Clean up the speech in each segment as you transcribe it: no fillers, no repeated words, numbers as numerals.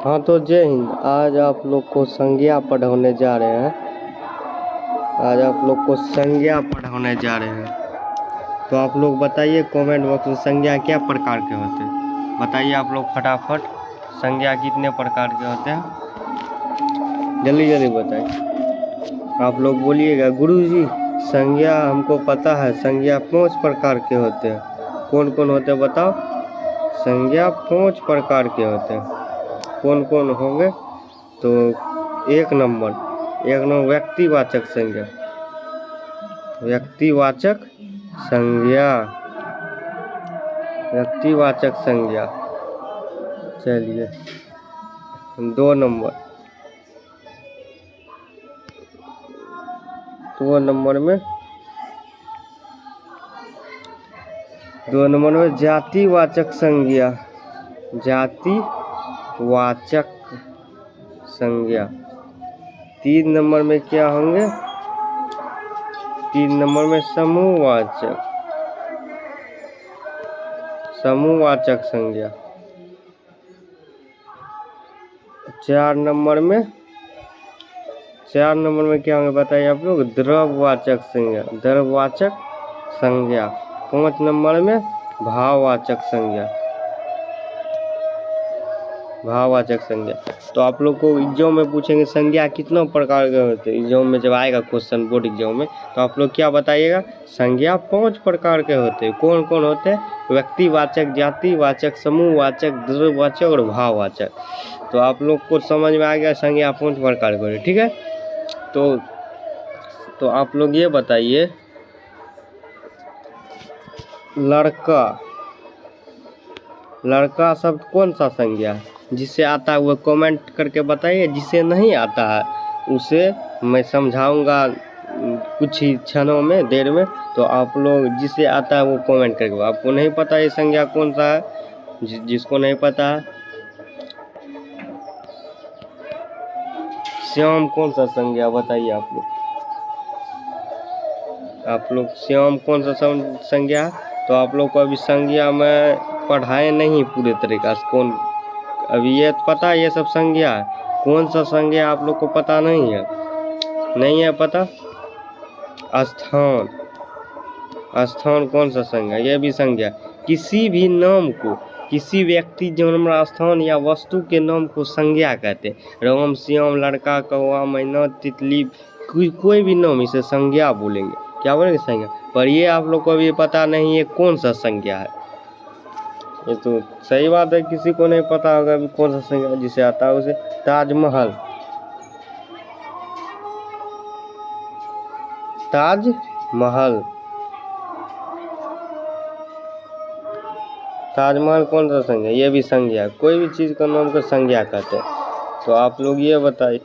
हाँ तो जय हिंद। आज आप लोग को संज्ञा पढ़ाने जा रहे हैं। आज आप लोग को संज्ञा पढ़ाने जा रहे हैं। तो आप लोग बताइए कमेंट बॉक्स में संज्ञा क्या प्रकार के होते हैं। बताइए आप लोग फटाफट, संज्ञा कितने प्रकार के होते हैं, जल्दी जल्दी बताइए। आप लोग बोलिएगा गुरुजी संज्ञा हमको पता है, संज्ञा 5 प्रकार के होते हैं। कौन कौन होते हैं बताओ। संज्ञा 5 प्रकार के होते हैं। कौन कौन होंगे? तो एक नंबर व्यक्तिवाचक संज्ञा। व्यक्तिवाचक संज्ञा, व्यक्तिवाचक संज्ञा। चलिए 2 नंबर, 2 नंबर में 2 नंबर में जातिवाचक संज्ञा। जातिवाचक संज्ञा। 3 नंबर में क्या होंगे? 3 नंबर में समूहवाचक, समूहवाचक संज्ञा। 4 नंबर में क्या होंगे बताइए आप लोग? द्रव्यवाचक संज्ञा, द्रव्यवाचक संज्ञा। 5 नंबर में भाववाचक संज्ञा, भाववाचक संज्ञा। तो आप लोग को एग्जाम में पूछेंगे संज्ञा कितना प्रकार के होते हैं। एग्जाम में जब आएगा क्वेश्चन, बोर्ड एग्जाम में, तो आप लोग क्या बताइएगा? संज्ञा 5 प्रकार के होते हैं। कौन कौन होते हैं? व्यक्तिवाचक, जातिवाचक, समूहवाचक, द्रव्यवाचक और भाववाचक। तो आप लोग को समझ में आ गया संज्ञा 5 प्रकार के होते हैं। ठीक है, तो आप लोग ये बताइए, लड़का शब्द कौन सा संज्ञा है? जिसे आता है वो कमेंट करके बताइए। जिसे नहीं आता है उसे मैं समझाऊंगा कुछ ही क्षणों में, देर में। तो आप लोग जिसे आता है वो कमेंट करके। आपको नहीं पता ये संज्ञा कौन सा है, जिसको नहीं पता है, श्याम कौन सा संज्ञा बताइए आप लोग श्याम कौन सा संज्ञा है? तो आप लोग को अभी संज्ञा में पढ़ाए नहीं पूरे तरीका से। कौन अभी ये पता है ये सब संज्ञा है? कौन सा संज्ञा आप लोग को पता नहीं है? नहीं है पता? स्थान, स्थान कौन सा संज्ञा? ये भी संज्ञा। किसी भी नाम को, किसी व्यक्ति, जन्म, स्थान या वस्तु के नाम को संज्ञा कहते हैं। राम, श्याम, लड़का, कौवा, मैना, तितली, कोई भी नाम, इसे संज्ञा बोलेंगे। क्या बोलेंगे? संज्ञा। पर ये आप लोग को अभी पता नहीं है कौन सा संज्ञा है। ये तो सही बात है, किसी को नहीं पता होगा अभी कौन सा संज्ञा जिसे आता है उसे। ताजमहल, ताजमहल, ताजमहल कौन सा संज्ञा? ये भी संज्ञा। कोई भी चीज़ का नाम को संज्ञा कहते हैं। तो आप लोग ये बताइए।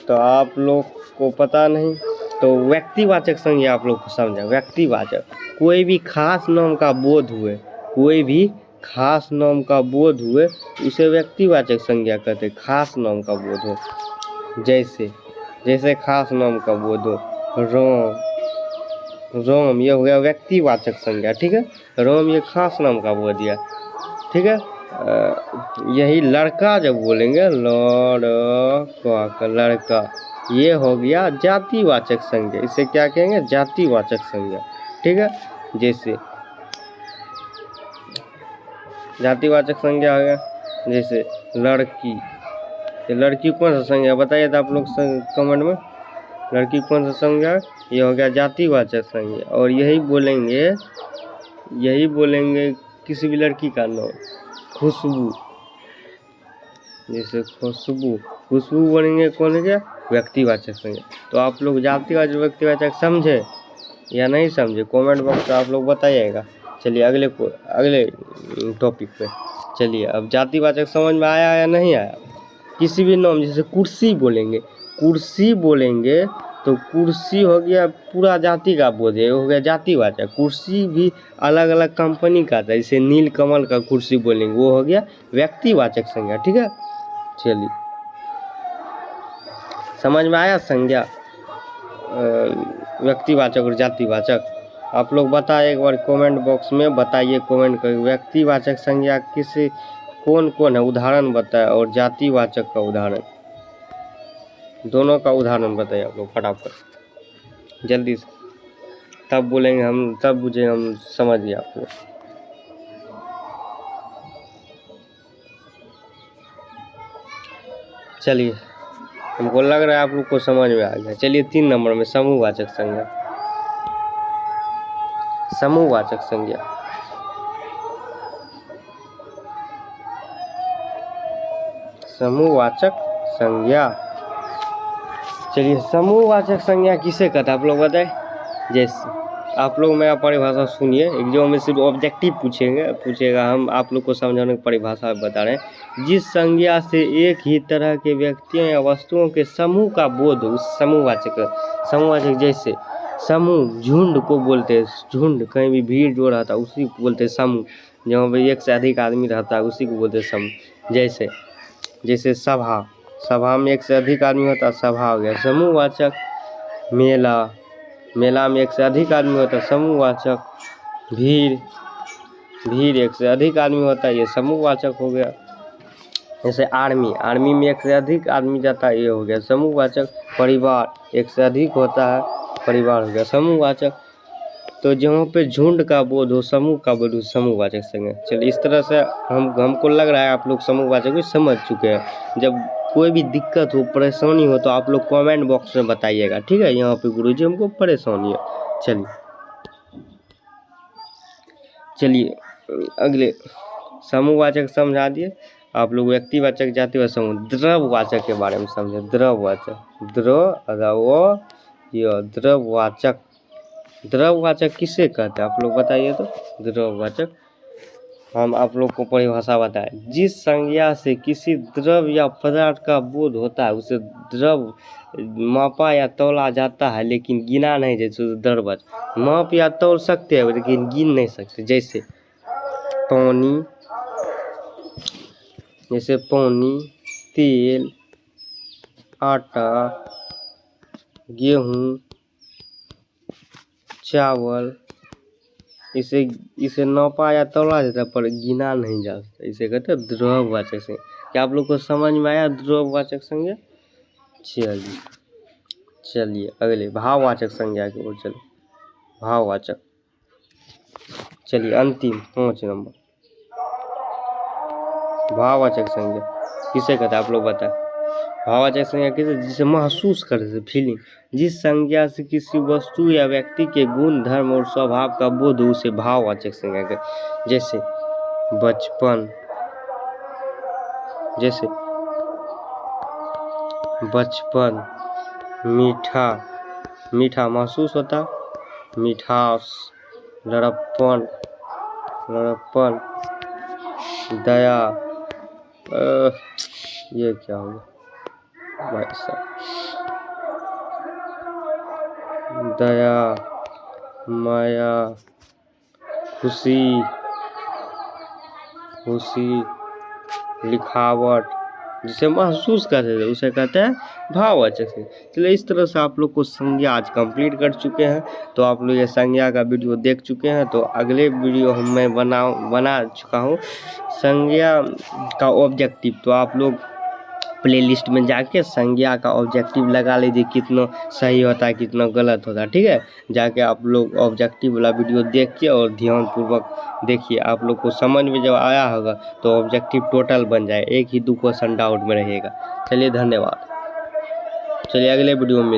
तो आप लोग को पता नहीं, तो व्यक्तिवाचक संज्ञा आप लोग को समझा। व्यक्तिवाचक, कोई भी खास नाम का बोध हुए, कोई भी खास नाम का बोध हुए उसे व्यक्तिवाचक संज्ञा कहते हैं। खास नाम का बोध हो, जैसे खास नाम का बोध हो, राम, ये हो गया व्यक्तिवाचक संज्ञा। ठीक है, राम ये खास नाम का बोध दिया। ठीक है, यही लड़का जब बोलेंगे, लड़का, ये हो गया जातिवाचक संज्ञा। इसे क्या कहेंगे? जातिवाचक संज्ञा। ठीक है, जैसे जातिवाचक संज्ञा हो गया। जैसे लड़की, ये लड़की कौन सा संज्ञा बताइए तो आप लोग कमेंट में। लड़की कौन सा संज्ञा? ये हो गया जातिवाचक संज्ञा। और यही बोलेंगे किसी भी लड़की का नाम। खुशबू, जैसे खुशबू बोलेंगे, कौन है? व्यक्तिवाचक संज्ञा। तो आप लोग जातिवाचक, व्यक्तिवाचक समझे या नहीं समझे? कमेंट बॉक्स में आप लोग बताइएगा। चलिए अगले टॉपिक पे चलिए। अब जातिवाचक समझ में आया या नहीं आया? किसी भी नाम, जैसे कुर्सी बोलेंगे तो कुर्सी हो गया पूरा जाति का बोध है, हो गया जातिवाचक। कुर्सी भी अलग अलग कंपनी का था, जैसे नीलकमल का कुर्सी बोलेंगे, वो हो गया व्यक्तिवाचक संज्ञा। ठीक है, चलिए समझ में आया संज्ञा व्यक्तिवाचक और जातिवाचक? आप लोग बताएं एक बार कमेंट बॉक्स में, बताइए कमेंट कर। व्यक्तिवाचक संज्ञा कौन कौन है उदाहरण बताए, और जातिवाचक का उदाहरण, दोनों का उदाहरण बताइए आप लोग फटाफट जल्दी से, तब बोलेंगे हम, तब बुझे हम समझ गए आप लोग। चलिए, हमको लग रहा है आप लोग को समझ में आ गया। चलिए 3 नंबर में समूहवाचक संज्ञा। समूहवाचक संज्ञा, समूहवाचक संज्ञा। चलिए, समूहवाचक संज्ञा किसे कहता है आप लोग बताएं। जैसे आप लोग मेरा परिभाषा सुनिए, एग्जाम में सिर्फ ऑब्जेक्टिव पूछेगा, हम आप लोग को समझाने की परिभाषा बता रहे हैं। जिस संज्ञा से एक ही तरह के व्यक्तियों या वस्तुओं के समूह का बोध हो, उस समूहवाचक जैसे समूह, झुंड को बोलते हैं, झुंड, कहीं भी भीड़ जो रहता है उसी को बोलते हैं समूह, जहाँ पे एक से अधिक आदमी रहता है उसी को बोलते हैं समूह। जैसे सभा में एक से अधिक आदमी होता है, सभा हो गया समूहवाचक। मेला में एक से अधिक आदमी होता है, समूहवाचक। भीड़ एक से अधिक आदमी होता है, ये समूहवाचक हो गया। जैसे आर्मी में एक से अधिक आदमी जाता है, ये हो गया समूहवाचक। परिवार एक से अधिक होता है, परिवार हो गया समूहवाचक। तो जहाँ पे झुंड का बोध हो, समूह का बोध हो, समूहवाचक संज्ञा। चलिए, इस तरह से हमको लग रहा है आप लोग समूहवाचक को समझ चुके हैं। जब कोई भी दिक्कत हो, परेशानी हो, तो आप लोग कमेंट बॉक्स में बताइएगा, ठीक है। यहाँ पे गुरुजी हमको परेशानी है। चलिए अगले समूहवाचक समझा दिए आप लोग। व्यक्तिवाचक, जातिवाचक, समूह। द्रव्यवाचक के बारे में समझे। द्रव्यवाचक किसे कहते हैं आप लोग बताइए तो। द्रव्यवाचक हम आप लोग को परिभाषा बताएं। जिस संज्ञा से किसी द्रव्य या पदार्थ का बोध होता है उसे द्रव्य मापा या तौला जाता है, लेकिन गिना नहीं। जैसे द्रव्यवाचक माप या तौल सकते हैं लेकिन गिन नहीं सकते। जैसे पानी, तेल, आटा, गेहूँ, चावल, इसे नापा या तौला जाता है पर गिना नहीं जा सकता। इसे कहते हैं द्रव्यवाचक संज्ञा। क्या आप लोग को समझ में आया द्रव्यवाचक संज्ञा? चलिए अगले भाववाचक संज्ञा की ओर चलिए। भाववाचक, चलिए अंतिम 5 नंबर। भाववाचक संज्ञा किसे कहते हैं आप लोग बताएं। भाववाचक संज्ञा किसे, जिसे महसूस करते थे, फीलिंग। जिस संज्ञा से किसी वस्तु या व्यक्ति के गुण, धर्म और स्वभाव का बोध हो उसे भाववाचक संज्ञा कहते। जैसे बचपन, मीठा महसूस होता, मिठास। लड़प्पन, दया, ये क्या होगा भाई साहब, दया, माया, खुशी, लिखावट, जिसे महसूस करते थे उसे कहते हैं भाववाचक संज्ञा। चलिए, इस तरह से आप लोग को संज्ञा आज कंप्लीट कर चुके हैं। तो आप लोग ये संज्ञा का वीडियो देख चुके हैं। तो अगले वीडियो मैं बना चुका हूँ संज्ञा का ऑब्जेक्टिव। तो आप लोग प्लेलिस्ट में जाके संज्ञा का ऑब्जेक्टिव लगा लीजिए, कितना सही होता है कितना गलत होता है, ठीक है। जाके आप लोग ऑब्जेक्टिव वाला वीडियो देखिए और ध्यानपूर्वक देखिए। आप लोग को समझ में जब आया होगा तो ऑब्जेक्टिव टोटल बन जाए, एक ही 2 क्वेश्चन डाउट में रहेगा। चलिए धन्यवाद। चलिए अगले वीडियो में